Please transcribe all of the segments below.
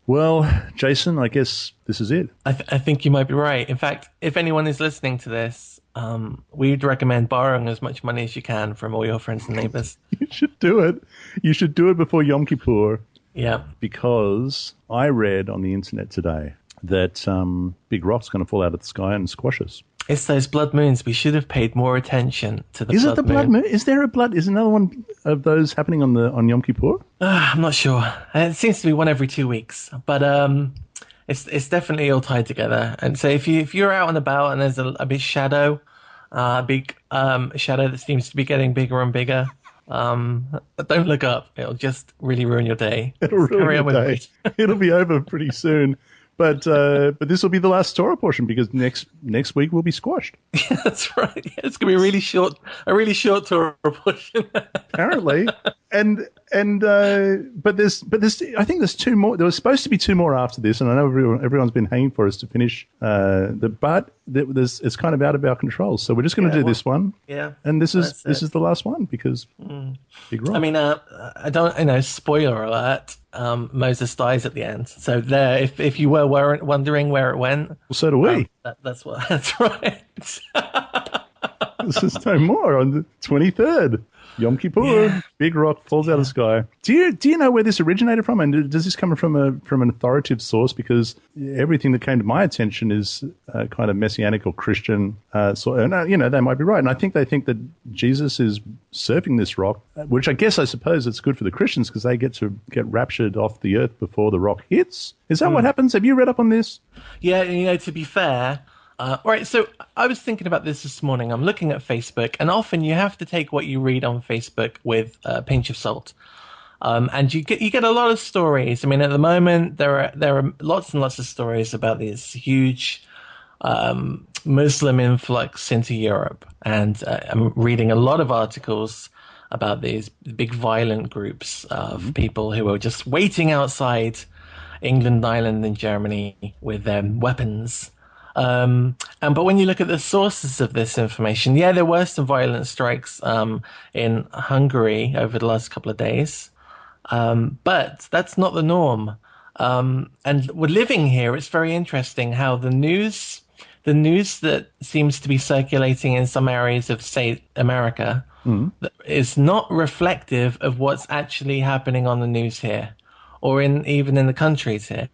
Well, Jason, I guess this is it. I think you might be right. In fact, if anyone is listening to this, we'd recommend borrowing as much money as you can from all your friends and neighbors. You should do it. You should do it before Yom Kippur. Yeah. Because I read on the internet today that big rock's going to fall out of the sky and squash us. It's those blood moons. We should have paid more attention to the Is blood it the blood moon? Is there a blood? Is another one of those happening on Yom Kippur? I'm not sure. It seems to be one every 2 weeks, but it's definitely all tied together. And so if you're out and about and there's a big shadow, shadow that seems to be getting bigger and bigger, don't look up. It'll just really ruin your day. It'll ruin your day. It'll be over pretty soon. But this will be the last Torah portion because next week we'll be squashed. Yeah, that's right. Yeah, it's gonna be a really short Torah portion. Apparently, but there's I think there's two more. There was supposed to be two more after this, and I know everyone's been hanging for us to finish. But it's kind of out of our control, so we're just going to do this one. Yeah, and this is the last one because big rock. I mean, I don't spoiler alert. Moses dies at the end. So there, if you were wondering where it went, well, so do we. That's right. This is no more on the 23rd. Yom Kippur, big rock falls out of the sky. Do you know where this originated from? And does this come from an authoritative source? Because everything that came to my attention is kind of messianic or Christian. They might be right. And I think they think that Jesus is surfing this rock, which I suppose it's good for the Christians because they get to get raptured off the earth before the rock hits. Is that what happens? Have you read up on this? Yeah, to be fair. Right, so I was thinking about this morning. I'm looking at Facebook, and often you have to take what you read on Facebook with a pinch of salt. And you get a lot of stories. I mean, at the moment there are lots and lots of stories about this huge Muslim influx into Europe, and I'm reading a lot of articles about these big violent groups of people who are just waiting outside England, Ireland, and Germany with their weapons. But when you look at the sources of this information, there were some violent strikes in Hungary over the last couple of days, but that's not the norm. And we're living here. It's very interesting how the news that seems to be circulating in some areas of, say, America, is not reflective of what's actually happening on the news here. Or even in the countries here,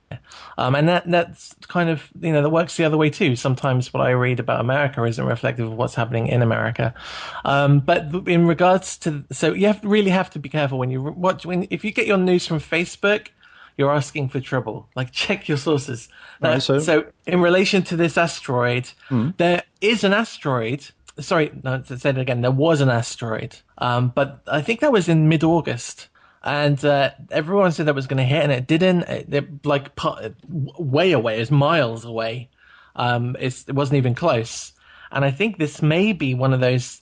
and that's kind of that works the other way too. Sometimes what I read about America isn't reflective of what's happening in America. But in regards to, so you really have to be careful when you watch. If you get your news from Facebook, you're asking for trouble. Like, check your sources. Now, so in relation to this asteroid, there is an asteroid. Sorry, no, to say it again. There was an asteroid, but I think that was in mid-August. And everyone said that was going to hit, and it didn't. Way away, it's miles away. It wasn't even close. And I think this may be one of those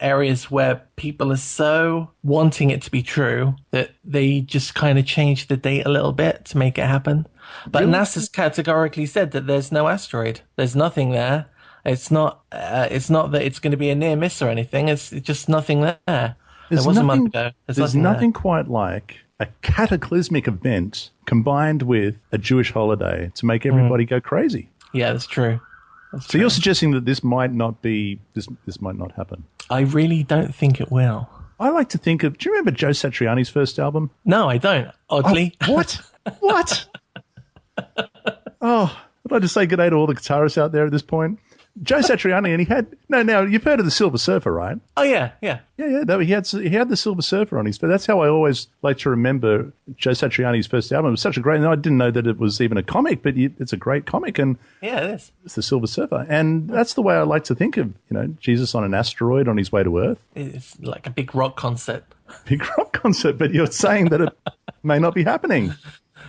areas where people are so wanting it to be true that they just kind of change the date a little bit to make it happen. But really? NASA's categorically said that there's no asteroid. There's nothing there. It's not that it's going to be a near miss or anything. It's just nothing there. There was a month ago. There's nothing quite like a cataclysmic event combined with a Jewish holiday to make everybody go crazy. Yeah, that's true. So you're suggesting that this might not be this might not happen? I really don't think it will. I like to think of. Do you remember Joe Satriani's first album? No, I don't. Oddly. Oh, what? What? Oh, I'd like to say good day to all the guitarists out there at this point. Joe Satriani, and he had now you've heard of the Silver Surfer, right? Oh yeah. He had the Silver Surfer on his. But that's how I always like to remember Joe Satriani's first album. It was such a great. I didn't know that it was even a comic, but it's a great comic, and yeah, it is. It's the Silver Surfer, and that's the way I like to think of Jesus on an asteroid on his way to Earth. It's like a big rock concert. Big rock concert, but you're saying that it may not be happening.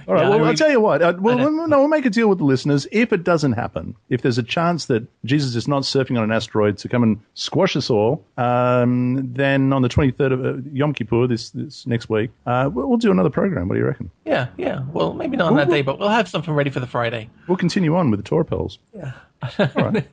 All right, I'll tell you what. We'll make a deal with the listeners. If it doesn't happen, if there's a chance that Jesus is not surfing on an asteroid to come and squash us all, then on the 23rd of Yom Kippur, this next week, we'll do another program. What do you reckon? Yeah. Well, maybe not on that day, but we'll have something ready for the Friday. We'll continue on with the Torah Pels. Yeah. All right.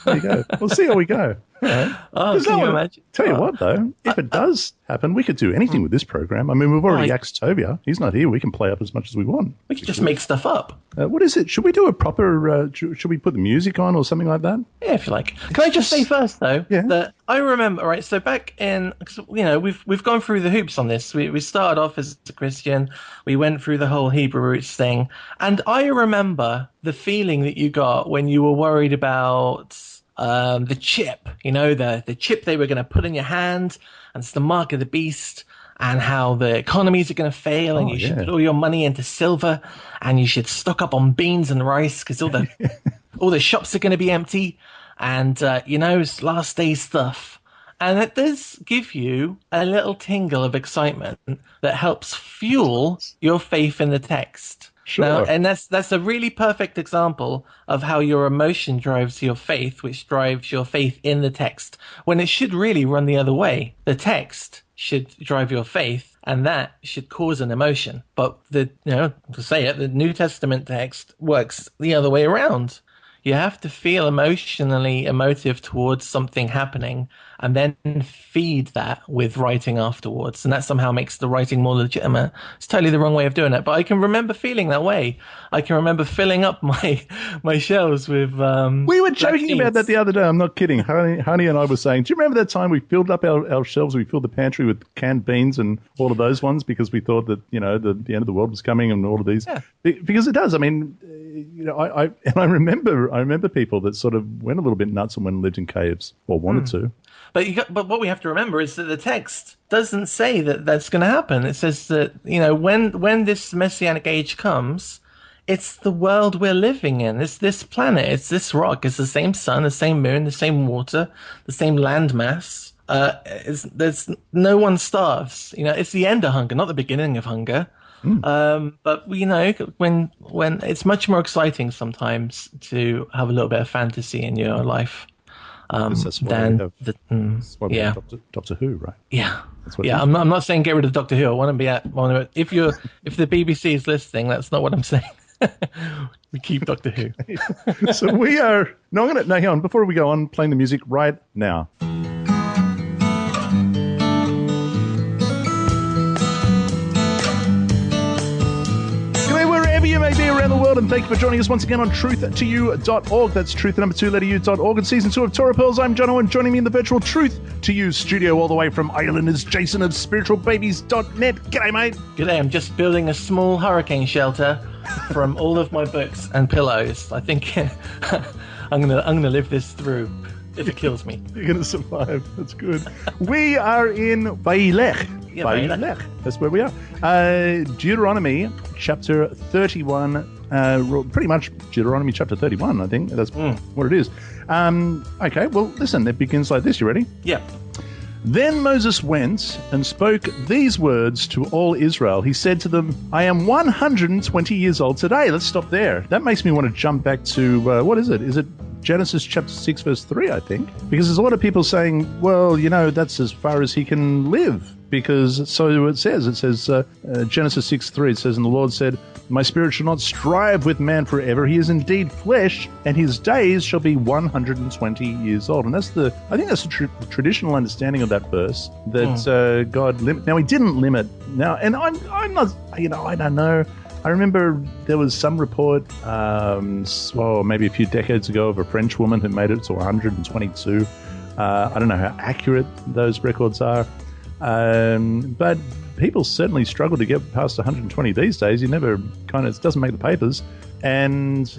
There you go. We'll see how we go. All right. Oh, can you imagine? Tell you what, though, if it does happen, we could do anything with this program. I mean, we've already axed Tovia. He's not here. We can play up as much as we want. We could just make stuff up. What is it? Should we do a proper, should we put the music on or something like that? Yeah, if you like. Can I just say first, though, Yeah. that I remember, right, so back in, we've gone through the hoops on this. We started off as a Christian. We went through the whole Hebrew roots thing. And I remember the feeling that you got when you were worried about the chip, the chip they were going to put in your hand, and it's the mark of the beast, and how the economies are going to fail, and you should put all your money into silver, and you should stock up on beans and rice because all the shops are going to be empty, and it's last day stuff. And it does give you a little tingle of excitement that helps fuel your faith in the text. Sure. Now, and that's a really perfect example of how your emotion drives your faith, which drives your faith in the text, when it should really run the other way. The text should drive your faith, and that should cause an emotion. But the New Testament text works the other way around. You have to feel emotive towards something happening, and then feed that with writing afterwards. And that somehow makes the writing more legitimate. It's totally the wrong way of doing it, but I can remember feeling that way. I can remember filling up my shelves with we were joking about that the other day. I'm not kidding. Honey and I were saying, do you remember that time we filled up our shelves? We filled the pantry with canned beans and all of those ones because we thought that, the end of the world was coming and all of these. Yeah. Because it does. I mean, I remember people that sort of went a little bit nuts and went and lived in caves or wanted to. But what we have to remember is that the text doesn't say that that's going to happen. It says that, when this Messianic age comes, it's the world we're living in. It's this planet. It's this rock. It's the same sun, the same moon, the same water, the same land mass. There's no one starves. It's the end of hunger, not the beginning of hunger. But when it's much more exciting sometimes to have a little bit of fantasy in your life. That's why we have Doctor Who, right? Yeah, I'm not saying get rid of Doctor Who. I want to be if the BBC is listening, that's not what I'm saying. We keep Doctor Who. So we are. No, hang on. Before we go on, playing the music right now. You may be around the world, and thank you for joining us once again on truth2u.org. That's truth2u.org. And season 2 of Torah Pearls. I'm Jono, and joining me in the virtual Truth to You studio all the way from Ireland is Jason of spiritualbabies.net. G'day, mate. G'day. I'm just building a small hurricane shelter from all of my books and pillows. I think I'm gonna live this through. If it kills me. You're going to survive. That's good. We are in Vayelech. Yeah, Vayelech. That's where we are. Deuteronomy chapter 31. Pretty much Deuteronomy chapter 31, I think. That's what it is. Okay, well, listen. It begins like this. You ready? Yeah. Then Moses went and spoke these words to all Israel. He said to them, I am 120 years old today. Let's stop there. That makes me want to jump back to, what is it? Is it Genesis chapter 6, verse 3, I think? Because there's a lot of people saying, well, that's as far as he can live. Because so it says, Genesis 6, 3, it says, and the Lord said, my spirit shall not strive with man forever. He is indeed flesh, and his days shall be 120 years old. And I think that's the traditional understanding of that verse, that God limit. Now, he didn't limit. Now, and I'm not, I don't know. I remember there was some report, maybe a few decades ago, of a French woman who made it to 122. I don't know how accurate those records are, but people certainly struggle to get past 120 these days. You never it doesn't make the papers, and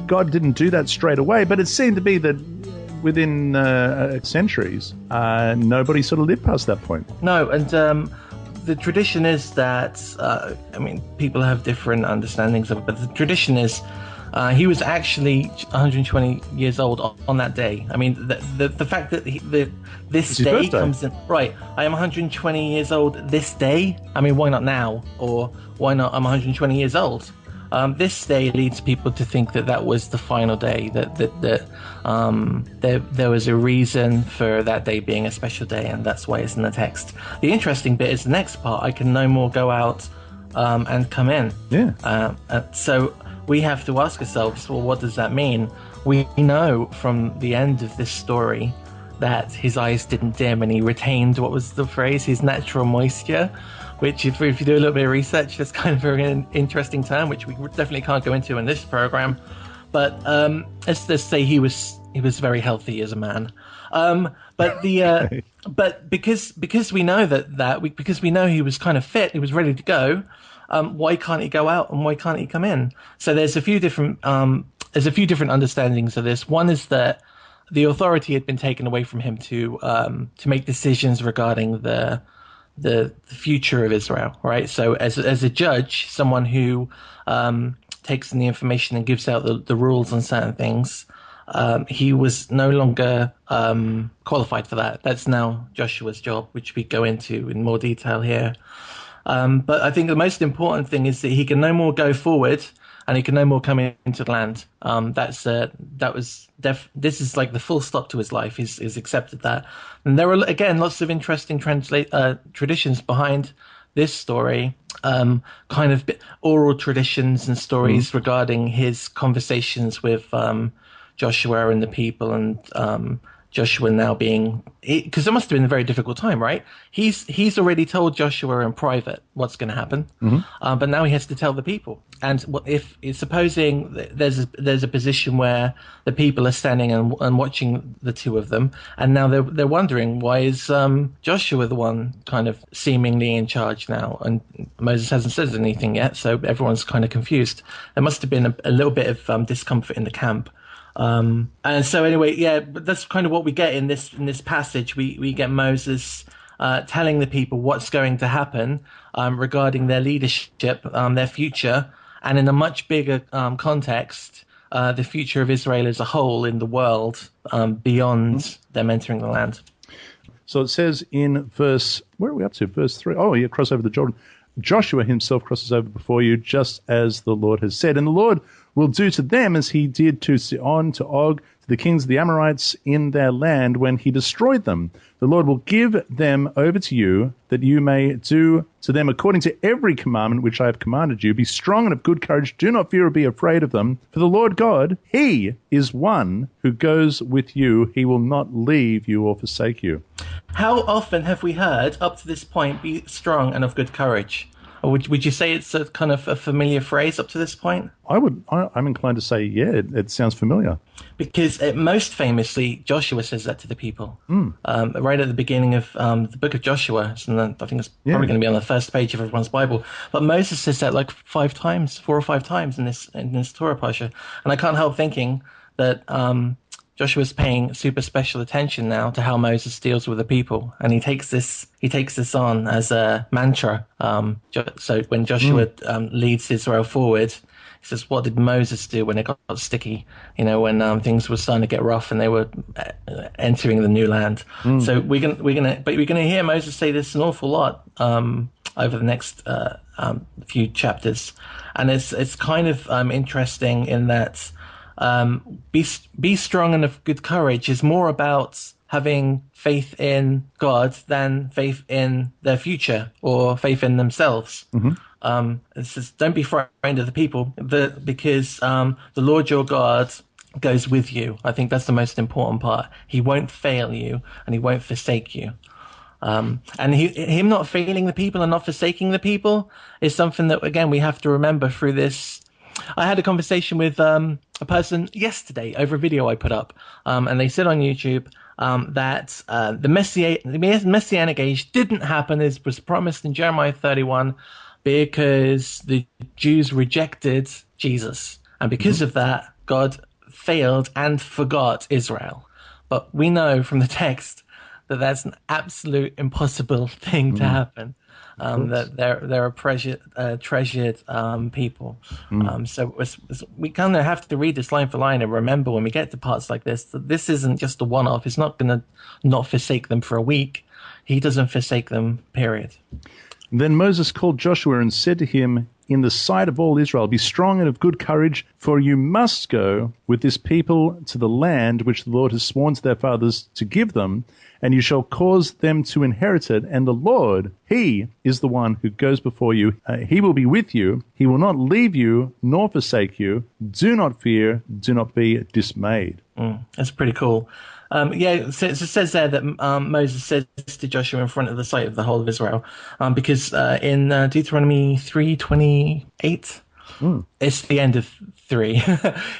God didn't do that straight away. But it seemed to be that within centuries, nobody sort of lived past that point. No, and the tradition is that, people have different understandings of it, but the tradition is he was actually 120 years old on that day. I mean, the fact that this day comes in, right, I am 120 years old this day. I mean, why not now? Or why not I'm 120 years old? This day leads people to think that was the final day, that there was a reason for that day being a special day, and that's why it's in the text. The interesting bit is the next part. I can no more go out and come in. Yeah. So we have to ask ourselves, well, what does that mean? We know from the end of this story that his eyes didn't dim and he retained, what was the phrase, his natural moisture, which if you do a little bit of research, that's kind of an interesting term, which we definitely can't go into in this program. But let's say he was very healthy as a man. But the but because we know because we know he was kind of fit, he was ready to go. Why can't he go out and why can't he come in? So there's a few different understandings of this. One is that the authority had been taken away from him to make decisions regarding the future of Israel, right? So as a judge, someone who takes in the information and gives out the rules on certain things, he was no longer qualified for that. That's now Joshua's job, which we go into in more detail here. But I think the most important thing is that he can no more go forward and he can no more come into the land. This is like the full stop to his life. He's accepted that. And there are, again, lots of interesting traditions behind this story, kind of oral traditions and stories regarding his conversations with Joshua and the people, and Joshua now being, because it must have been a very difficult time, right? He's already told Joshua in private what's going to happen, but now he has to tell the people. And if supposing there's a position where the people are standing and watching the two of them, and now they're wondering, why is Joshua the one kind of seemingly in charge now, and Moses hasn't said anything yet, so everyone's kind of confused. There must have been a little bit of discomfort in the camp. And so anyway, yeah, but that's kind of what we get in this passage. We get Moses telling the people what's going to happen regarding their leadership, their future, and in a much bigger context, the future of Israel as a whole in the world beyond them entering the land. So it says in verse, where are we up to? Verse 3. Oh, yeah, cross over the Jordan. Joshua himself crosses over before you, just as the Lord has said. And the Lord will do to them as he did to Sihon, to Og, to the kings of the Amorites in their land when he destroyed them. The Lord will give them over to you, that you may do to them according to every commandment which I have commanded you. Be strong and of good courage. Do not fear or be afraid of them. For the Lord God, he is one who goes with you. He will not leave you or forsake you. How often have we heard up to this point, be strong and of good courage? Or would you say it's a kind of a familiar phrase up to this point? I'm inclined to say, yeah, it sounds familiar. Because most famously, Joshua says that to the people. Right at the beginning of the book of Joshua. And I think it's probably going to be on the first page of everyone's Bible. But Moses says that like 4 or 5 times in this Torah Pasha. And I can't help thinking that Joshua's paying super special attention now to how Moses deals with the people, and he takes this on as a mantra. So when Joshua leads Israel forward, he says, "What did Moses do when it got sticky? You know, when things were starting to get rough and they were entering the new land." So we're gonna hear Moses say this an awful lot over the next few chapters, and it's kind of interesting in that. Be strong and of good courage is more about having faith in God than faith in their future or faith in themselves. It says, don't be frightened of the people, because the Lord your God goes with you. I think that's the most important part. He won't fail you and he won't forsake you. And him not failing the people and not forsaking the people is something that, again, we have to remember through this. I had a conversation with a person yesterday over a video I put up, and they said on YouTube that the Messianic age didn't happen as was promised in Jeremiah 31 because the Jews rejected Jesus. And because of that, God failed and forgot Israel. But we know from the text that that's an absolute impossible thing to happen. That they're a treasured people. So we kind of have to read this line for line and remember when we get to parts like this that this isn't just a one-off. He's not going to not forsake them for a week. He doesn't forsake them, period. Then Moses called Joshua and said to him, in the sight of all Israel, be strong and of good courage, for you must go with this people to the land which the Lord has sworn to their fathers to give them, and you shall cause them to inherit it. And the Lord, he is the one who goes before you. He will be with you. He will not leave you nor forsake you. Do not fear. Do not be dismayed. That's pretty cool. It says there that Moses says to Joshua in front of the sight of the whole of Israel, because in Deuteronomy 3:28, it's the end of 3.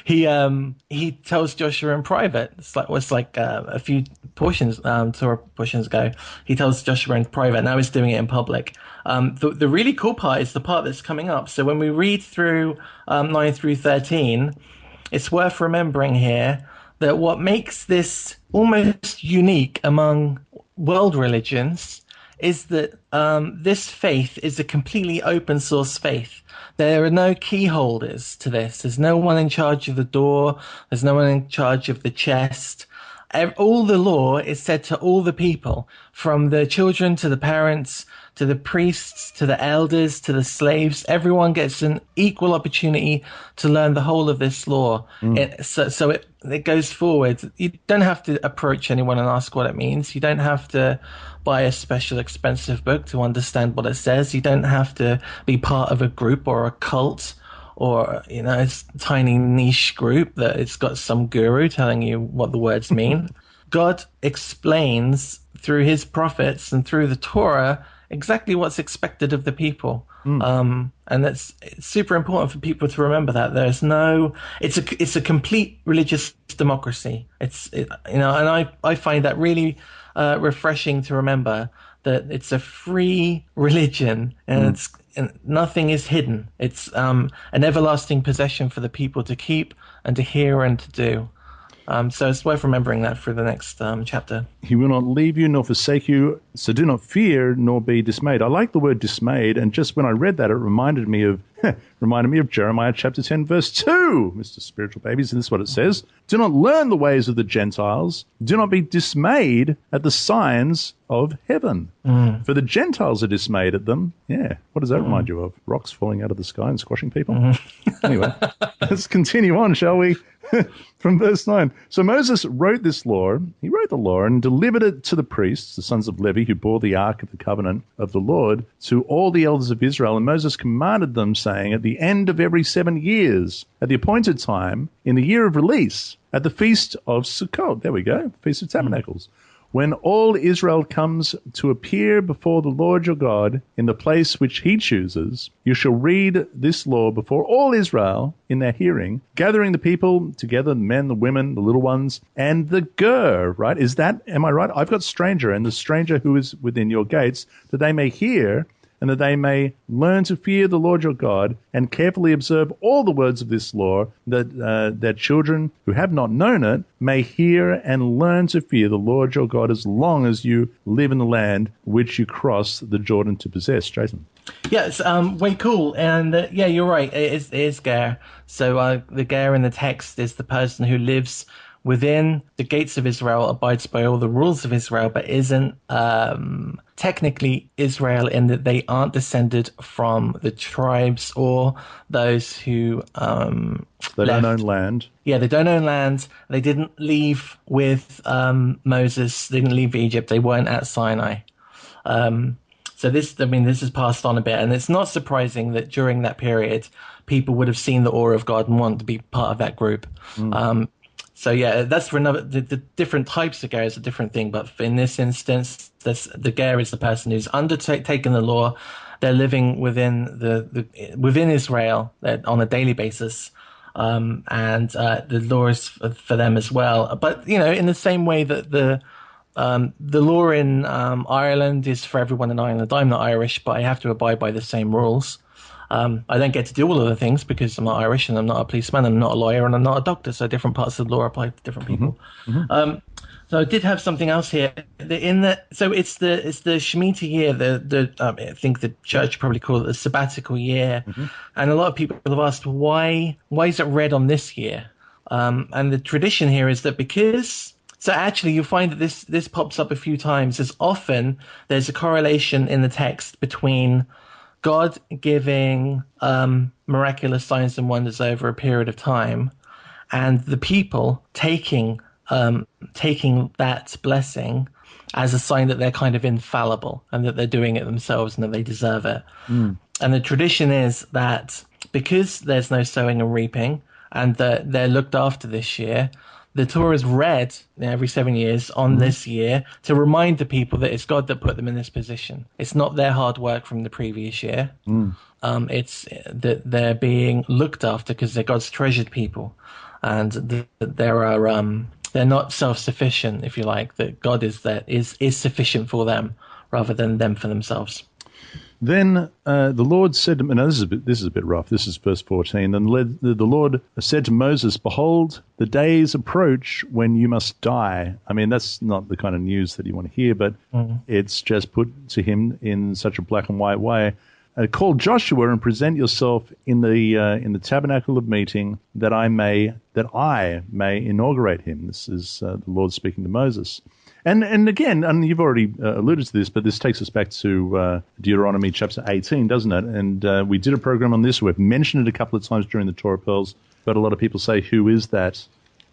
he tells Joshua in private. It's like a few Torah portions ago. He tells Joshua in private. Now he's doing it in public. The really cool part is the part that's coming up. So when we read through 9 through 13, it's worth remembering here that what makes this almost unique among world religions is that this faith is a completely open source faith. There are no key holders to this. There's no one in charge of the door. There's no one in charge of the chest. All the law is said to all the people, from the children to the parents, to the priests, to the elders, to the slaves. Everyone gets an equal opportunity to learn the whole of this law. It goes forward. You don't have to approach anyone and ask what it means. You don't have to buy a special expensive book to understand what it says. You don't have to be part of a group or a cult or, a tiny niche group that it's got some guru telling you what the words mean. God explains through his prophets and through the Torah exactly what's expected of the people. And it's super important for people to remember that it's a complete religious democracy. And I find that really refreshing to remember that it's a free religion and and nothing is hidden. It's an everlasting possession for the people to keep and to hear and to do. So it's worth remembering that for the next chapter. He will not leave you nor forsake you, so do not fear nor be dismayed. I like the word dismayed, and just when I read that, it reminded me of Jeremiah chapter 10, verse 2, Mr. Spiritual Babies, and this is what it says. Do not learn the ways of the Gentiles. Do not be dismayed at the signs of heaven. For the Gentiles are dismayed at them. Yeah, what does that remind you of? Rocks falling out of the sky and squashing people? Anyway, let's continue on, shall we? From verse 9. So Moses wrote this law. He wrote the law and delivered it to the priests, the sons of Levi, who bore the ark of the covenant of the Lord, to all the elders of Israel. And Moses commanded them, saying, at the end of every 7 years, at the appointed time, in the year of release, at the feast of Sukkot, there we go, Feast of Tabernacles, when all Israel comes to appear before the Lord your God in the place which he chooses, you shall read this law before all Israel in their hearing, gathering the people together, the men, the women, the little ones, and the ger, right? Am I right? I've got stranger, and the stranger who is within your gates, that they may hear and that they may learn to fear the Lord your God and carefully observe all the words of this law, that their children who have not known it may hear and learn to fear the Lord your God as long as you live in the land which you cross the Jordan to possess. Jason. Yeah, it's way cool. And you're right. It is ger. So the ger in the text is the person who lives within the gates of Israel, abides by all the rules of Israel, but isn't technically Israel in that they aren't descended from the tribes or those who they don't own land. Yeah, they don't own land. They didn't leave with Moses. They didn't leave Egypt. They weren't at Sinai. So this is passed on a bit, and it's not surprising that during that period, people would have seen the awe of God and want to be part of that group. So yeah, that's for another. The different types of ger is a different thing, but in this instance, the ger is the person who's undertaken the law. They're living within within Israel on a daily basis, and the law is for them as well. But in the same way that the law in Ireland is for everyone in Ireland. I'm not Irish, but I have to abide by the same rules. I don't get to do all of the things because I'm not Irish and I'm not a policeman, I'm not a lawyer, and I'm not a doctor, so different parts of the law apply to different people. So I did have something else here. So it's the Shemitah year, I think the church probably call it the sabbatical year, and a lot of people have asked why is it read on this year? And the tradition here is that because. So actually, you'll find that this pops up a few times. As often there's a correlation in the text between God giving miraculous signs and wonders over a period of time, and the people taking that blessing as a sign that they're kind of infallible and that they're doing it themselves and that they deserve it. And the tradition is that because there's no sowing and reaping and that they're looked after this year, the Torah is read every 7 years on this year to remind the people that it's God that put them in this position. It's not their hard work from the previous year. It's that they're being looked after because they're God's treasured people, and they're not self-sufficient, if you like. That God is sufficient for them rather than them for themselves. Then the Lord said to me, now this is a bit rough. This is verse 14. And the Lord said to Moses, "Behold, the days approach when you must die." I mean, that's not the kind of news that you want to hear, but it's just put to him in such a black and white way. Call Joshua and present yourself in the tabernacle of meeting, that I may inaugurate him. This is the Lord speaking to Moses. And again, and you've already alluded to this, but this takes us back to Deuteronomy chapter 18, doesn't it? And we did a program on this. We've mentioned it a couple of times during the Torah Pearls, but a lot of people say, who is that?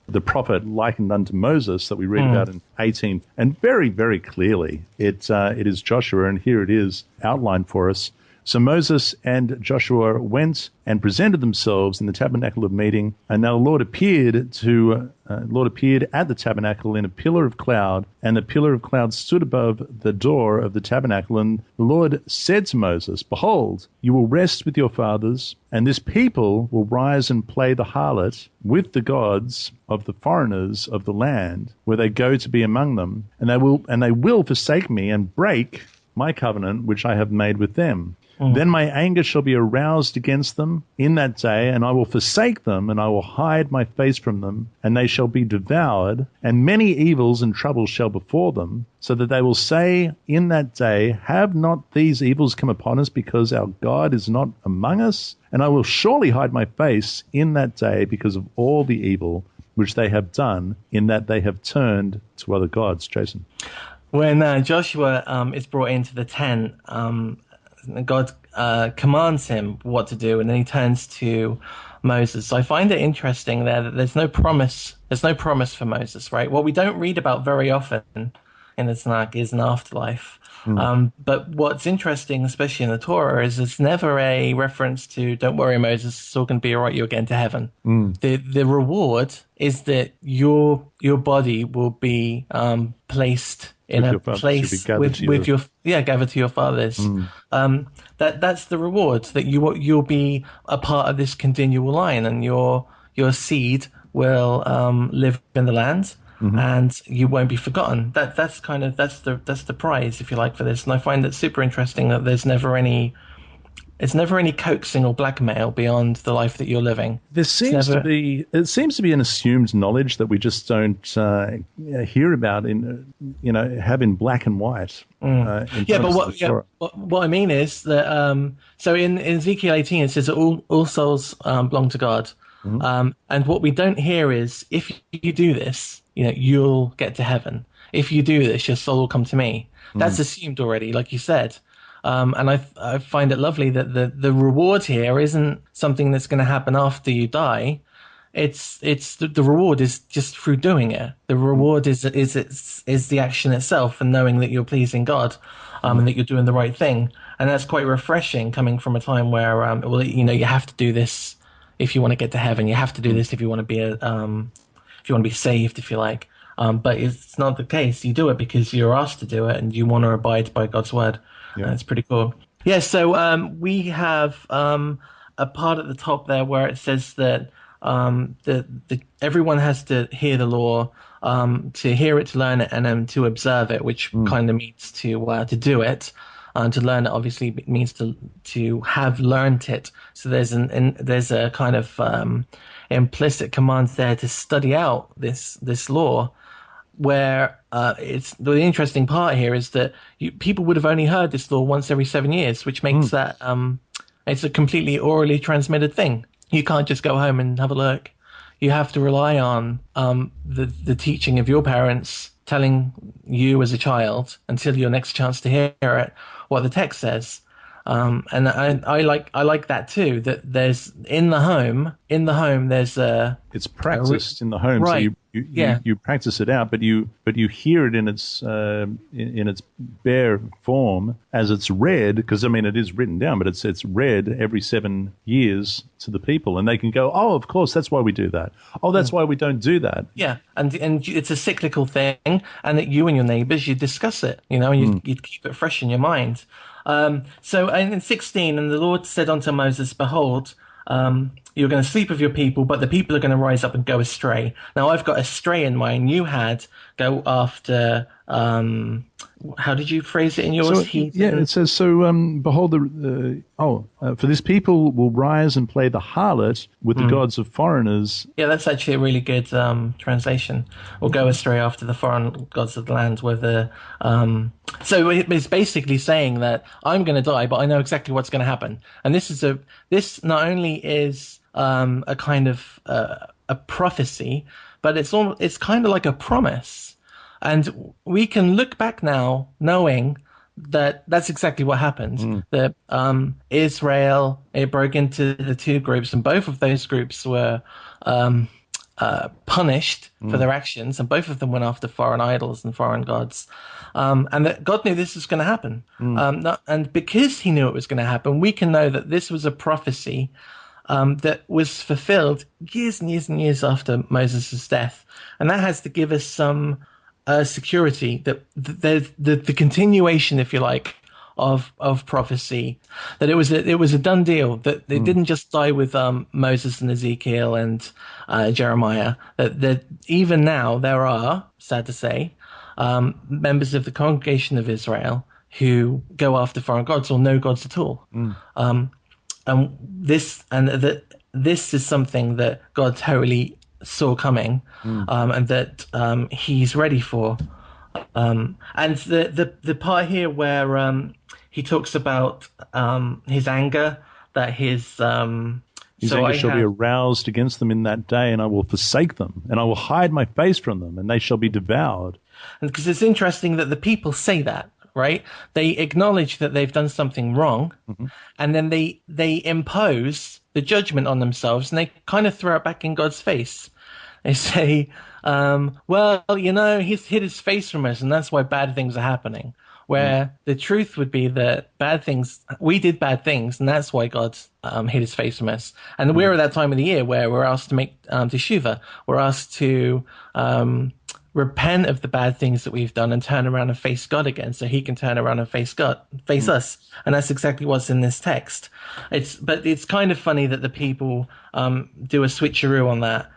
The prophet likened unto Moses that we read about in 18. And very, very clearly, it is Joshua, and here it is outlined for us. So Moses and Joshua went and presented themselves in the tabernacle of meeting, and now the Lord appeared at the tabernacle in a pillar of cloud, and the pillar of cloud stood above the door of the tabernacle. And the Lord said to Moses, "Behold, you will rest with your fathers, and this people will rise and play the harlot with the gods of the foreigners of the land, where they go to be among them, and they will forsake me and break my covenant which I have made with them. Then my anger shall be aroused against them in that day, and I will forsake them, and I will hide my face from them, and they shall be devoured, and many evils and troubles shall befall them, so that they will say in that day, have not these evils come upon us, because our God is not among us? And I will surely hide my face in that day because of all the evil which they have done, in that they have turned to other gods." Jason? When Joshua is brought into the tent, God commands him what to do, and then he turns to Moses. So I find it interesting there that there's no promise. There's no promise for Moses, right? What we don't read about very often in the Tanakh is an afterlife. But what's interesting, especially in the Torah, is there's never a reference to, don't worry, Moses, it's all going to be all right, you're getting to heaven. The reward is that your body will be placed in a place gathered to your fathers. That's the reward, that you'll be a part of this continual line, and your seed will live in the land. And you won't be forgotten. That's the prize, if you like, for this. And I find it super interesting that there's never any coaxing or blackmail beyond the life that you're living. It seems to be an assumed knowledge that we just don't hear about have in black and white. But what I mean is that so in Ezekiel 18 it says that all souls belong to God. And what we don't hear is, if you do this, you'll get to heaven. If you do this, your soul will come to me. That's assumed already, like you said. And I find it lovely that the reward here isn't something that's going to happen after you die. It's the reward is just through doing it. The reward is the action itself, and knowing that you're pleasing God, and that you're doing the right thing. And that's quite refreshing, coming from a time where you have to do this if you want to get to heaven. You have to do this if you want to be saved, if you like. But it's not the case. You do it because you're asked to do it, and you want to abide by God's word. Yeah. It's pretty cool. Yeah, so we have a part at the top there where it says that everyone has to hear the law, to hear it, to learn it, and to observe it, which kind of means to do it. To learn it obviously means to have learned it. So there's a kind of implicit command there to study out this law. Where it's the interesting part here is that people would have only heard this law once every 7 years, which makes that it's a completely orally transmitted thing. You can't just go home and have a look. You have to rely on the teaching of your parents telling you as a child, until your next chance to hear it, what the text says. And I like that too, that there's in the home there's it's practiced in the home. Right. You practice it out, but you hear it in its bare form as it's read, because I mean it is written down, but it's read every 7 years to the people, and they can go, oh, of course, that's why we do that. Oh, that's why we don't do that. Yeah, and it's a cyclical thing, and that you and your neighbors, you discuss it, and you'd keep it fresh in your mind. So in 16, and the Lord said unto Moses, behold, you're going to sleep with your people, but the people are going to rise up and go astray. Now, I've got astray in mind. You had go after, how did you phrase it in yours? So, it says, so behold, for this people will rise and play the harlot with the gods of foreigners. Yeah, that's actually a really good translation. Or go astray after the foreign gods of the land. So it's basically saying that I'm going to die, but I know exactly what's going to happen. And this not only is a kind of a prophecy, but it's kind of like a promise. And we can look back now knowing that that's exactly what happened. That Israel, it broke into the two groups, and both of those groups were punished for their actions, and both of them went after foreign idols and foreign gods. And that God knew this was going to happen. And because he knew it was going to happen, we can know that this was a prophecy that was fulfilled years and years and years after Moses' death. And that has to give us some security that the continuation, if you like, of prophecy, that it was a done deal, that they didn't just die with Moses and Ezekiel and Jeremiah, that even now there are, sad to say, members of the congregation of Israel who go after foreign gods or no gods at all. And this is something that God totally saw coming, and that he's ready for. And the part here where he talks about his anger, that his anger shall be aroused against them in that day, and I will forsake them, and I will hide my face from them, and they shall be devoured. And because it's interesting that the people say that, right? They acknowledge that they've done something wrong, and then they impose the judgment on themselves, and they kind of throw it back in God's face. They say, well, he's hid his face from us, and that's why bad things are happening. Where the truth would be that we did bad things, and that's why God hid his face from us. And we're at that time of the year where we're asked to make teshuvah. We're asked to repent of the bad things that we've done and turn around and face God again, so he can turn around and face us. And that's exactly what's in this text. But it's kind of funny that the people do a switcheroo on that.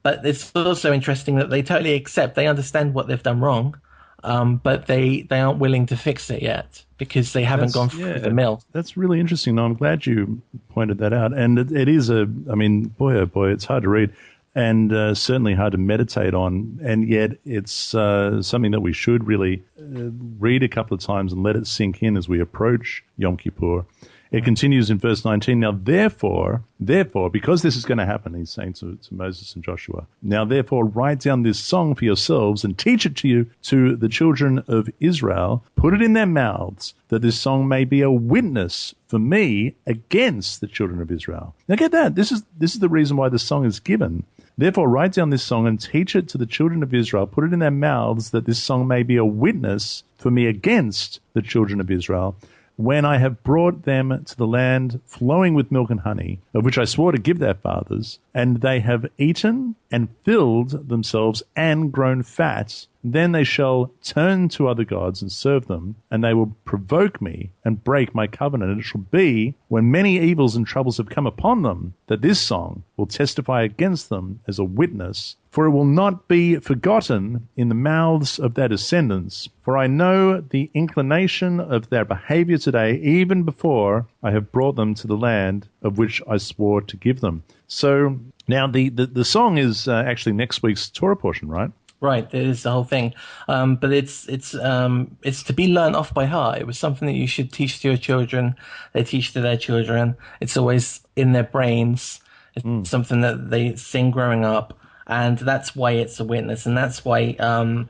But it's also interesting that they totally they understand what they've done wrong, but they aren't willing to fix it yet because they haven't gone through the mill. That's really interesting. No, I'm glad you pointed that out. And it is boy, oh boy, it's hard to read. And certainly hard to meditate on, and yet it's something that we should really read a couple of times and let it sink in as we approach Yom Kippur. It continues in verse 19. Now, therefore, because this is going to happen, he's saying to Moses and Joshua, now, therefore, write down this song for yourselves and teach it to the children of Israel. Put it in their mouths, that this song may be a witness for me against the children of Israel. Now, get that. This is the reason why the song is given. Therefore, write down this song and teach it to the children of Israel. Put it in their mouths, that this song may be a witness for me against the children of Israel, when I have brought them to the land flowing with milk and honey, of which I swore to give their fathers, and they have eaten and filled themselves and grown fat, then they shall turn to other gods and serve them, and they will provoke me and break my covenant. And it shall be, when many evils and troubles have come upon them, that this song will testify against them as a witness, for it will not be forgotten in the mouths of their descendants. For I know the inclination of their behavior today, even before I have brought them to the land of which I swore to give them. So now the song is actually next week's Torah portion, right? Right, it is the whole thing, but it's to be learned off by heart. It was something that you should teach to your children. They teach to their children. It's always in their brains. It's something that they sing growing up, and that's why it's a witness, and that's why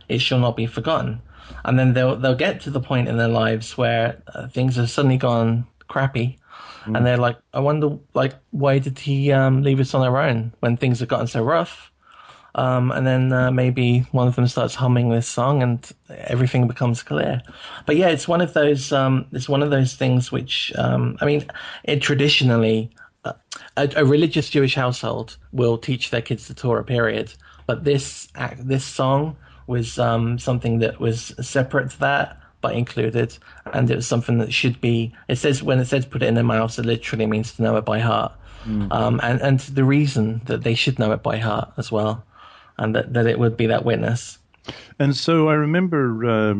it shall not be forgotten. And then they'll get to the point in their lives where things have suddenly gone crappy, and they're like, I wonder, why did he leave us on our own when things have gotten so rough? And then maybe one of them starts humming this song, and everything becomes clear. But yeah, it's one of those. It's one of those things which, I mean, traditionally, a religious Jewish household will teach their kids the Torah. Period. But this song was something that was separate to that, but included, and it was something that should be. It says when it says put it in their mouths, it literally means to know it by heart. And the reason that they should know it by heart as well, and that it would be that witness. And so I remember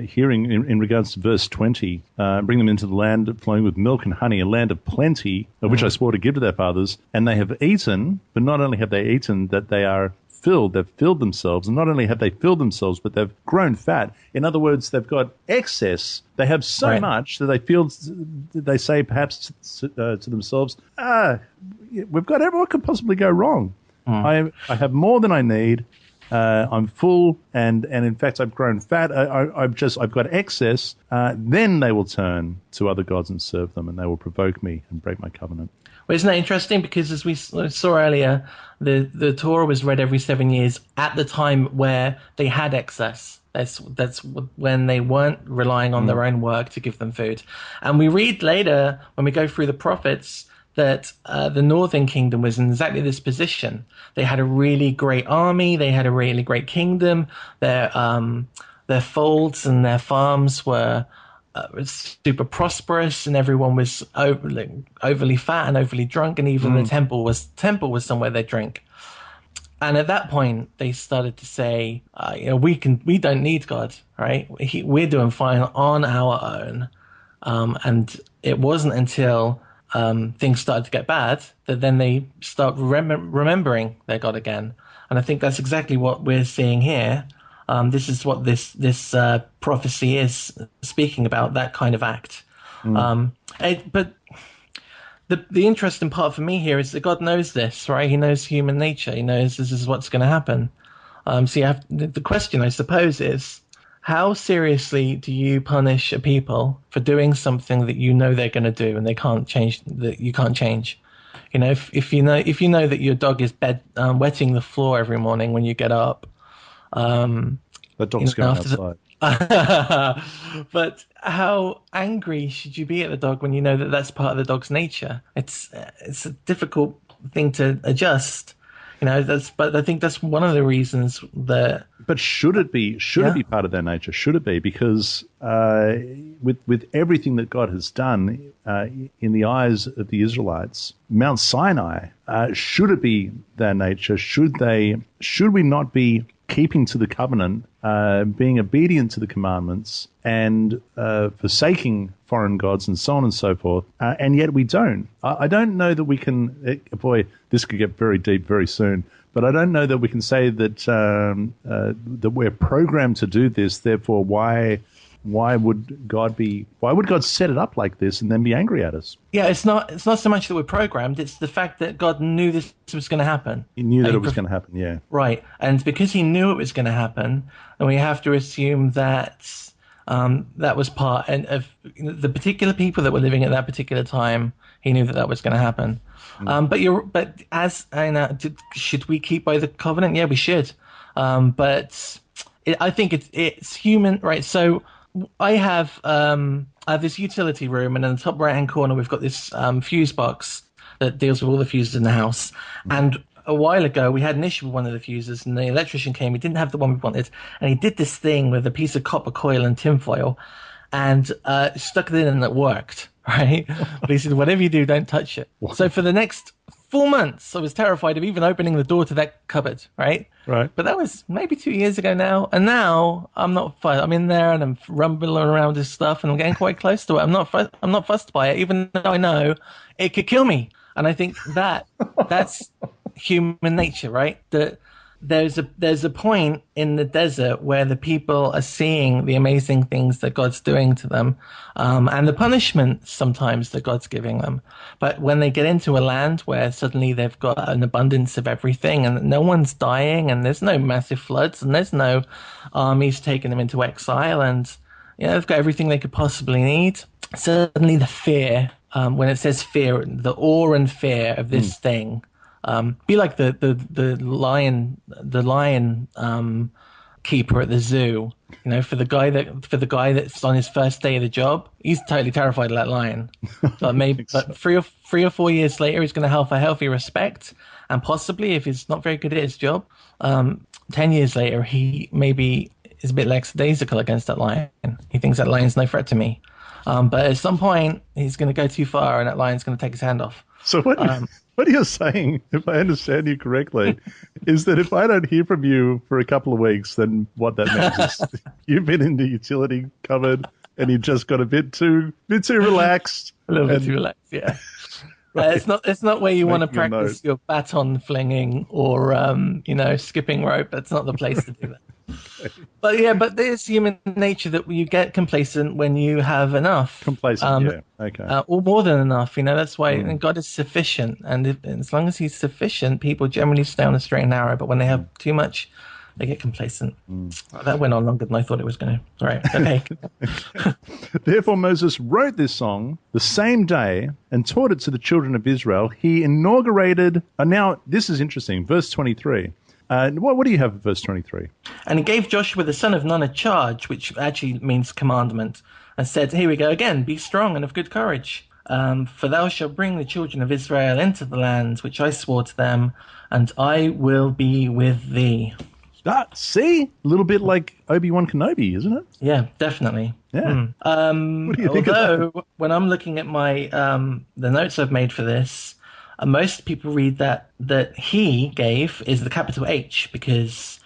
hearing in regards to verse 20, bring them into the land flowing with milk and honey, a land of plenty, of which I swore to give to their fathers, and they have eaten, but not only have they eaten, that they are filled, they've filled themselves, and not only have they filled themselves, but they've grown fat. In other words, they've got excess. They have so much that they say perhaps to themselves, we've got what could possibly go wrong. I have more than I need. I'm full, and in fact, I've grown fat. I've got excess. Then they will turn to other gods and serve them, and they will provoke me and break my covenant. Well, isn't that interesting? Because as we saw earlier, the Torah was read every 7 years at the time where they had excess. That's when they weren't relying on their own work to give them food. And we read later, when we go through the prophets, that the northern kingdom was in exactly this position. They had a really great army. They had a really great kingdom. Their folds and their farms were super prosperous, and everyone was overly fat and overly drunk, and even the temple was somewhere they drink. And at that point, they started to say, we don't need God, right? We're doing fine on our own. And it wasn't until things started to get bad that then they start remembering their God again. And I think that's exactly what we're seeing here. This is what this prophecy is speaking about, that kind of act. But the interesting part for me here is that God knows this, right? He knows human nature. He knows this is what's going to happen. So the question, I suppose, is how seriously do you punish a people for doing something that you know they're going to do and they can't change, that you can't change? If you know that your dog is wetting the floor every morning when you get up. The dog's going outside. But how angry should you be at the dog when you know that that's part of the dog's nature? It's a difficult thing to adjust. But I think that's one of the reasons that. But should it be part of their nature? Should it be? Because with everything that God has done in the eyes of the Israelites, Mount Sinai, should it be their nature? Should we not be keeping to the covenant, being obedient to the commandments, and forsaking foreign gods and so on and so forth, and yet we don't. I don't know that we can. Boy, this could get very deep very soon. But I don't know that we can say that that we're programmed to do this. Therefore, why would God set it up like this and then be angry at us? Yeah, it's not so much that we're programmed. It's the fact that God knew this was going to happen. He knew that it was going to happen. Yeah, right. And because He knew it was going to happen, and we have to assume that that was part of the particular people that were living at that particular time. He knew that was going to happen. Should we keep by the covenant? Yeah, we should. I think it's human, right? So I have this utility room, and in the top right-hand corner, we've got this fuse box that deals with all the fuses in the house. And a while ago, we had an issue with one of the fuses, and the electrician came. He didn't have the one we wanted, and he did this thing with a piece of copper coil and tinfoil, and stuck it in, and it worked. Right? But he said, whatever you do, don't touch it. So for the next 4 months, I was terrified of even opening the door to that cupboard, right? Right. But that was maybe 2 years ago now. And now I'm not fussed. I'm in there and I'm rumbling around this stuff and I'm getting quite close to it. I'm not fussed by it, even though I know it could kill me. And I think that's human nature, right? That there's a point in the desert where the people are seeing the amazing things that God's doing to them, and the punishment sometimes that God's giving them. But when they get into a land where suddenly they've got an abundance of everything and no one's dying and there's no massive floods and there's no armies taking them into exile and they've got everything they could possibly need, suddenly the fear, when it says fear, the awe and fear of this thing, Be like the lion keeper at the zoo. You know, for the guy that's on his first day of the job, he's totally terrified of that lion. But maybe, So. but 3 or 4 years later, he's going to have a healthy respect, and possibly, if he's not very good at his job, 10 years later, he maybe is a bit lackadaisical against that lion. He thinks that lion's no threat to me. But at some point, he's going to go too far, and that lion's going to take his hand off. So what you're saying, if I understand you correctly, is that if I don't hear from you for a couple of weeks, then what that means is you've been in the utility cupboard and you just got a bit too relaxed. A little bit too relaxed, yeah. Right. It's not where you want to practice your baton flinging or skipping rope. That's not the place to do that. But there's human nature that you get complacent when you have enough. Complacent, yeah. Okay. Or more than enough. That's why God is sufficient, and as long as He's sufficient, people generally stay on a straight and narrow. But when they have too much, they get complacent. That went on longer than I thought it was going to. All right. Okay. Therefore, Moses wrote this song the same day and taught it to the children of Israel. He inaugurated. Now, this is interesting. Verse 23. What do you have at verse 23? And he gave Joshua the son of Nun a charge, which actually means commandment, and said, here we go again, be strong and of good courage. For thou shalt bring the children of Israel into the land which I swore to them, and I will be with thee. See? A little bit like Obi-Wan Kenobi, isn't it? Yeah, definitely. Yeah. What do you think of that? When I'm looking at my the notes I've made for this, most people read that he gave is the capital H because...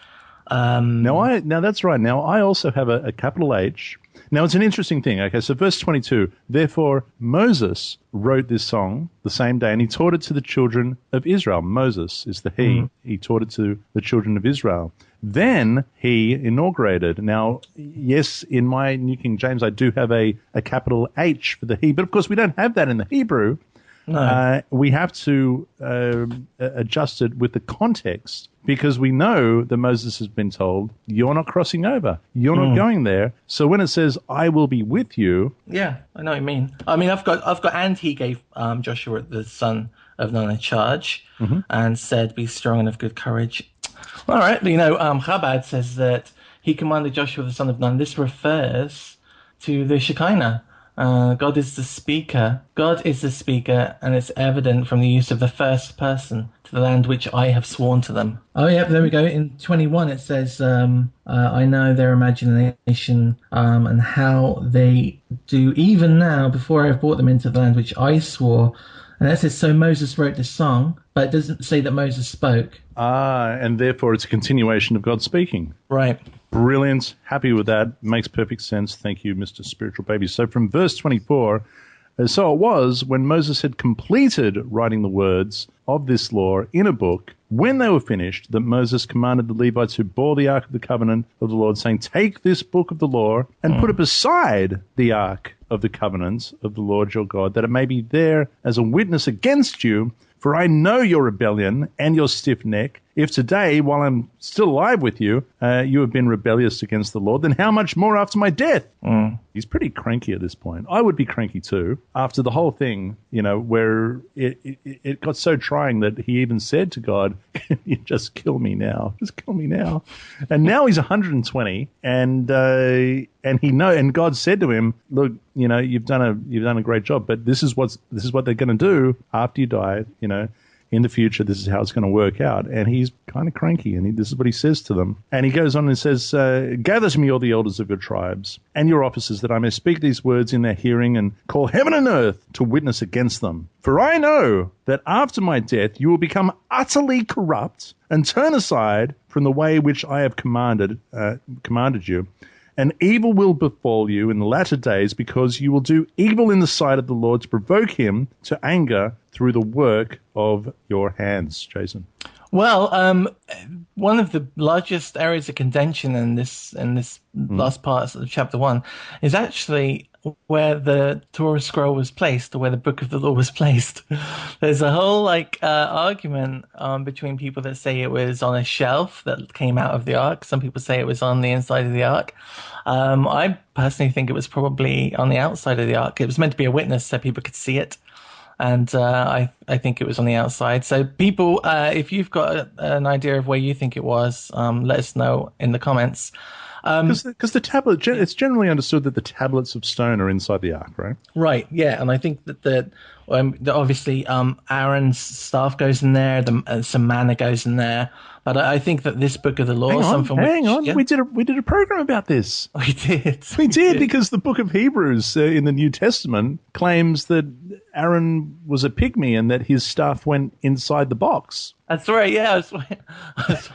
Now that's right. Now I also have a capital H. Now it's an interesting thing. Okay, so verse 22, therefore Moses wrote this song the same day and he taught it to the children of Israel. Moses is the he. He taught it to the children of Israel. Then he inaugurated. Now, yes, in my New King James, I do have a capital H for the he, but of course we don't have that in the Hebrew. No. We have to adjust it with the context because we know that Moses has been told, you're not crossing over. You're not going there. So when it says, I will be with you. Yeah, I know what you mean. I mean, I've got, and he gave Joshua the son of Nun a charge and said, be strong and of good courage. All right. Chabad says that he commanded Joshua the son of Nun. This refers to the Shekinah. God is the speaker. God is the speaker, and it's evident from the use of the first person to the land which I have sworn to them. Oh, yeah, there we go. In 21, it says, I know their imagination and how they do even now before I have brought them into the land which I swore. And that says, so Moses wrote this song, but it doesn't say that Moses spoke. And therefore it's a continuation of God speaking. Right. Brilliant. Happy with that. Makes perfect sense. Thank you, Mr. Spiritual Baby. So from verse 24, so it was when Moses had completed writing the words of this law in a book, when they were finished, that Moses commanded the Levites who bore the ark of the covenant of the Lord, saying, take this book of the law and put it beside the ark of the covenant of the Lord your God, that it may be there as a witness against you. For I know your rebellion and your stiff neck. If today, while I'm still alive with you, you have been rebellious against the Lord, then how much more after my death? He's pretty cranky at this point. I would be cranky too. After the whole thing, where it got so trying that he even said to God, can you just kill me now? Just kill me now. And now he's 120 and God said to him, look, you've done a great job, but this is what they're going to do after you die, in the future, this is how it's going to work out. And he's kind of cranky, and this is what he says to them. And he goes on and says, gather to me all the elders of your tribes and your officers, that I may speak these words in their hearing and call heaven and earth to witness against them. For I know that after my death you will become utterly corrupt and turn aside from the way which I have commanded you. And evil will befall you in the latter days, because you will do evil in the sight of the Lord to provoke him to anger through the work of your hands. Jason. Well, one of the largest areas of contention in this last part of chapter 1 is actually where the Torah scroll was placed, or where the book of the law was placed. There's a whole argument between people that say it was on a shelf that came out of the ark. Some people say it was on the inside of the ark. I personally think it was probably on the outside of the ark. It was meant to be a witness so people could see it. and I think it was on the outside. So people, if you've got an idea of where you think it was, let us know in the comments. Because the tablet, it's generally understood that the tablets of stone are inside the ark, right? Right, yeah, and I think that obviously Aaron's staff goes in there, some manna goes in there, but I think that this book of the law, hang on, yeah, we did a program about this. we did, We did because the book of Hebrews in the New Testament claims that Aaron was a pygmy and that his staff went inside the box. That's right. Yeah,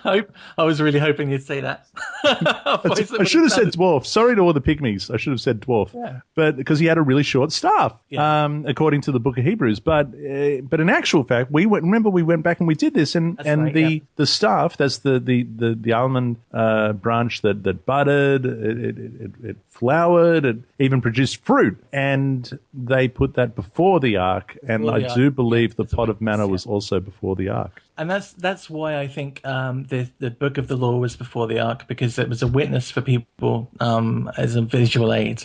I was really hoping you'd say that. I should have said dwarf. Sorry to all the pygmies. I should have said dwarf. Yeah. But because he had a really short staff, yeah. According to the book of Hebrews. But in actual fact, we went back and we did this, and the staff, that's the almond branch that budded, it flowered, it even produced fruit, and they put that before the ark. And I do believe the pot of manna was also before the ark. And that's why I think the book of the law was before the ark, because it was a witness for people as a visual aid.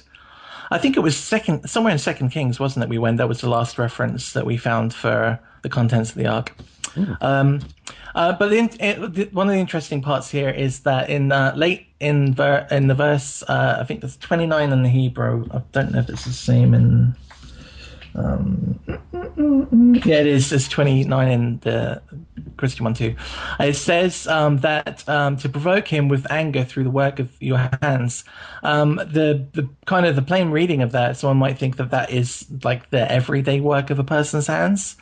I think it was somewhere in 2 Kings, wasn't it? That was the last reference that we found for the contents of the ark. But one of the interesting parts here is that in the verse, I think there's 29 in the Hebrew. I don't know if it's the same in. Yeah, it is. It's 29 in the Christian one too. It says that to provoke him with anger through the work of your hands. The kind of the plain reading of that, someone might think that is like the everyday work of a person's hands,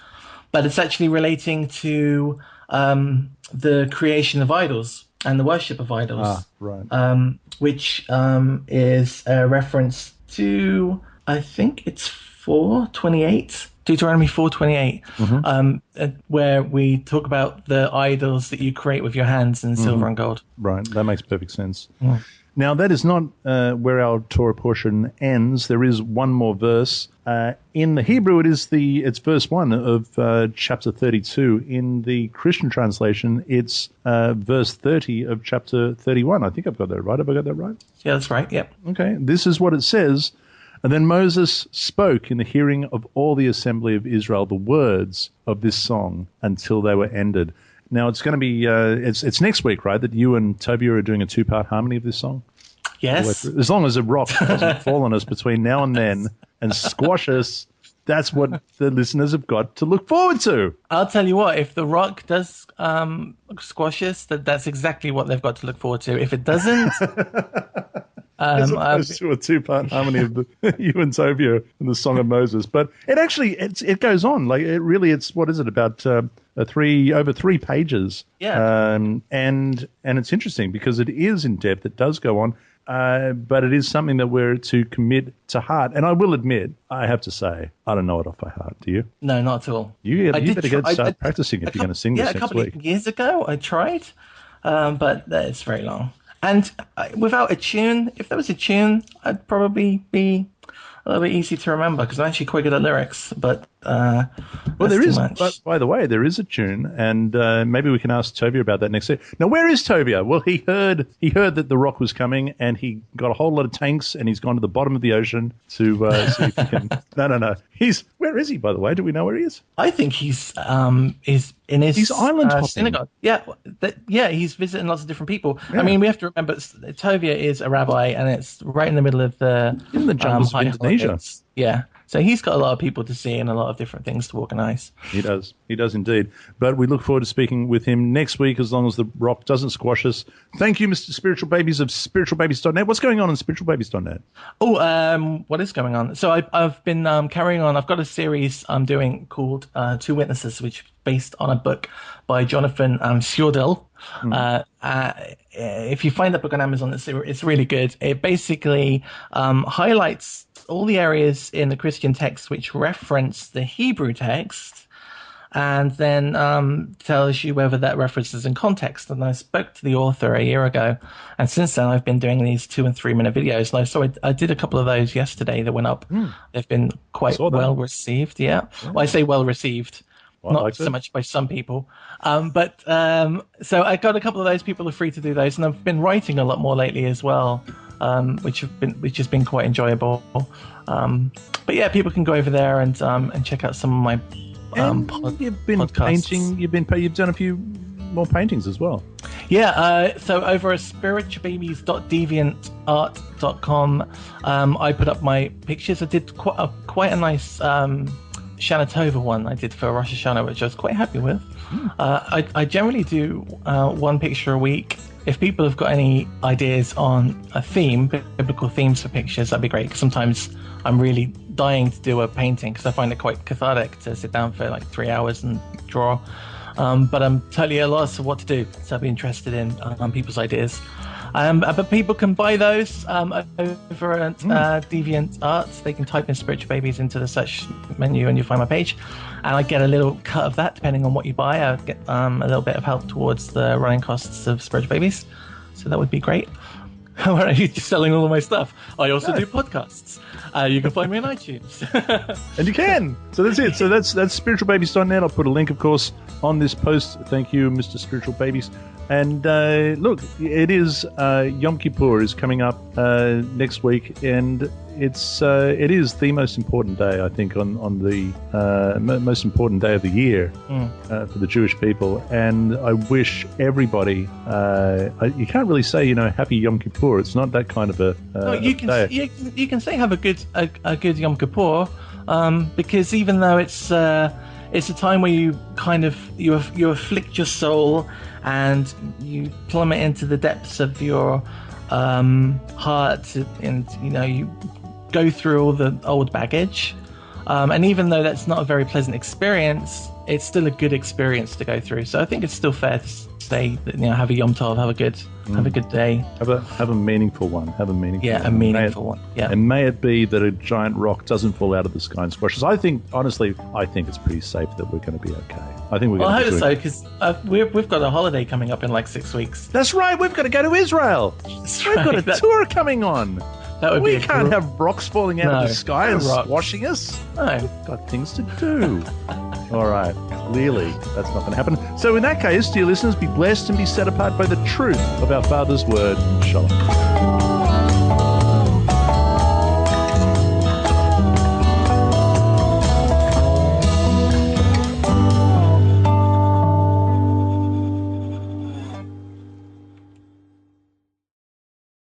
but it's actually relating to the creation of idols and the worship of idols. Right. Which is a reference to, I think it's 4:28, Deuteronomy 4:28, where we talk about the idols that you create with your hands in silver and gold. Right, that makes perfect sense. Now, that is not where our Torah portion ends. There is one more verse. In the Hebrew, it's verse 1 of chapter 32. In the Christian translation, it's verse 30 of chapter 31. I think I've got that right. Have I got that right? Yeah, that's right. Yep. Okay, this is what it says. And then Moses spoke in the hearing of all the assembly of Israel the words of this song until they were ended. Now, it's going to be, it's next week, right, that you and Toby are doing a 2-part harmony of this song? Yes. As long as a rock doesn't fall on us between now and then and squash us, that's what the listeners have got to look forward to. I'll tell you what, if the rock does squash us, that's exactly what they've got to look forward to. If it doesn't... As opposed to a 2-part harmony of you and Tobia and the Song of Moses, but it goes on like it's what is it about over 3 pages? Yeah, and it's interesting because it is in depth. It does go on, but it is something that we're to commit to heart. And I will admit, I have to say, I don't know it off by heart. Do you? No, not at all. You better start practicing if you're going to sing this next week. Yeah, a couple of years ago I tried, but it's very long. And without a tune, if there was a tune, I'd probably be a little bit easy to remember because I'm actually quite good at lyrics. But there is. But by the way, there is a tune, and maybe we can ask Tobia about that next week. Now, where is Tobia? Well, he heard that the rock was coming, and he got a whole lot of tanks, and he's gone to the bottom of the ocean to see if he can. No. Where is he? By the way, do we know where he is? I think he's in his island hopping. synagogue. Yeah, he's visiting lots of different people. Yeah. I mean, we have to remember Tovia is a rabbi, and it's right in the middle of the jungles of Indonesia. Yeah. So he's got a lot of people to see and a lot of different things to organise. He does indeed. But we look forward to speaking with him next week as long as the rock doesn't squash us. Thank you, Mr. Spiritual Babies of spiritualbabies.net. What's going on spiritualbabies.net? What is going on? So I've been carrying on. I've got a series I'm doing called Two Witnesses, which is based on a book by Jonathan Fjordell. If you find that book on Amazon, it's really good. It basically highlights all the areas in the Christian text which reference the Hebrew text, and then tells you whether that reference is in context. And I spoke to the author a year ago, and since then I've been doing these 2 and 3 minute videos. And I did a couple of those yesterday that went up. They've been quite well received. Yeah. Well, I say well received. Not so much by some people. So I got a couple of those. People are free to do those. And I've been writing a lot more lately as well. which has been quite enjoyable. But yeah, people can go over there and check out some of my you've been podcasts. painting. You've done a few more paintings as well. Yeah, so over at spiritualbabies.deviantart.com, I put up my pictures. I did quite a nice Shana Tova one I did for Rosh Hashanah, which I was quite happy with. I generally do one picture a week. If people have got any ideas on a theme, biblical themes for pictures, that'd be great. Because sometimes I'm really dying to do a painting because I find it quite cathartic to sit down for like 3 hours and draw. But I'm totally at a loss of what to do, so I'd be interested in people's ideas. But people can buy those over at Deviant Arts. They can type in Spiritual Babies into the search menu and you find my page. And I get a little cut of that depending on what you buy. I get a little bit of help towards the running costs of Spiritual Babies. So that would be great. Why are you just selling all of my stuff? I also do podcasts. You can find me on iTunes. And you can. So that's it. So that's spiritualbabies.net. I'll put a link, of course, on this post. Thank you, Mr. Spiritual Babies. And look, it is Yom Kippur is coming up next week, and it is the most important day, I think, on the most important day of the year for the Jewish people. And I wish everybody. You can't really say, Happy Yom Kippur. It's not that kind of a. No, you can say have a good Yom Kippur, because even though it's a time where you kind of you afflict your soul and you plummet into the depths of your heart, and you go through all the old baggage, and even though that's not a very pleasant experience, it's still a good experience to go through. So I think it's still fair to say that have a Yom Tov, have a good day, have a meaningful one, have a meaningful one. A meaningful one. Yeah, and may it be that a giant rock doesn't fall out of the sky and squash us. I think it's pretty safe that we're going to be okay. I think we're going to. I hope so, because we've got a holiday coming up in like 6 weeks. That's right. We've got to go to Israel. We've got a tour coming on. We can't have rocks falling out of the sky and squashing us. No. We've got things to do. All right. Clearly, that's not going to happen. So in that case, dear listeners, be blessed and be set apart by the truth of our Father's word. Shalom.